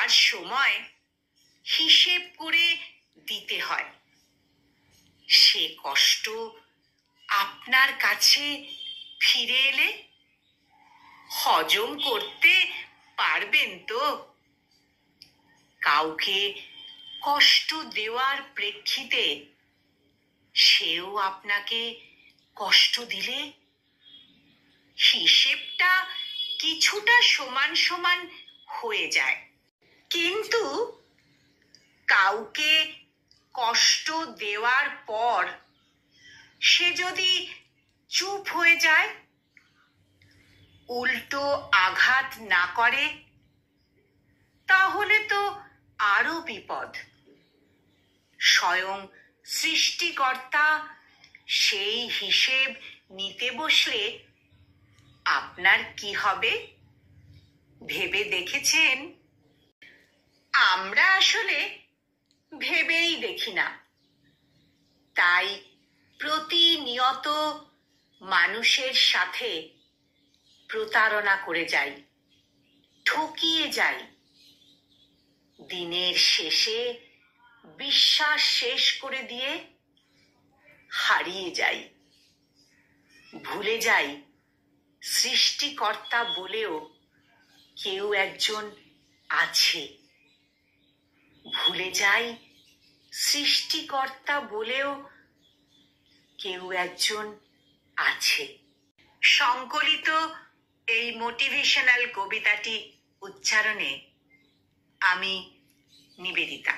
দেওয়ার সময় হিসেব করে দিতে হয়। সে কষ্ট আপনার কাছে ফিরে এলে হজম করতে পারবেন তো? কাউকে কষ্ট দেওয়ার প্রেক্ষিতে সেও আপনাকে কষ্ট দিলে হিসেবটা কিছুটা সমান সমান হয়ে যায়। কিন্তু কাউকে কষ্ট দেওয়ার পর সে যদি চুপ হয়ে যায়, উল্টো আঘাত না করে, তাহলে তো আরো বিপদ। স্বয়ং সৃষ্টিকর্তা সেই হিসেব নিতে বসলে আপনার কি হবে ভেবে দেখেছেন? আমরা আসলে ভেবেই দেখি না, তাই প্রতিনিয়ত মানুষের সাথে প্রতারণা করে যাই, ঠকিয়ে যাই। দিনের শেষে বিশ্বাস শেষ করে দিয়ে হারিয়ে যাই। ভুলে যাই সৃষ্টিকর্তা বলেও কেউ একজন আছে। ভুলে যাই সৃষ্টিকর্তা বলেও কেউ একজন আছে। সংকলিত এই মোটিভেশনাল কবিতাটি উচ্চারণে আমি নিবেদিতা।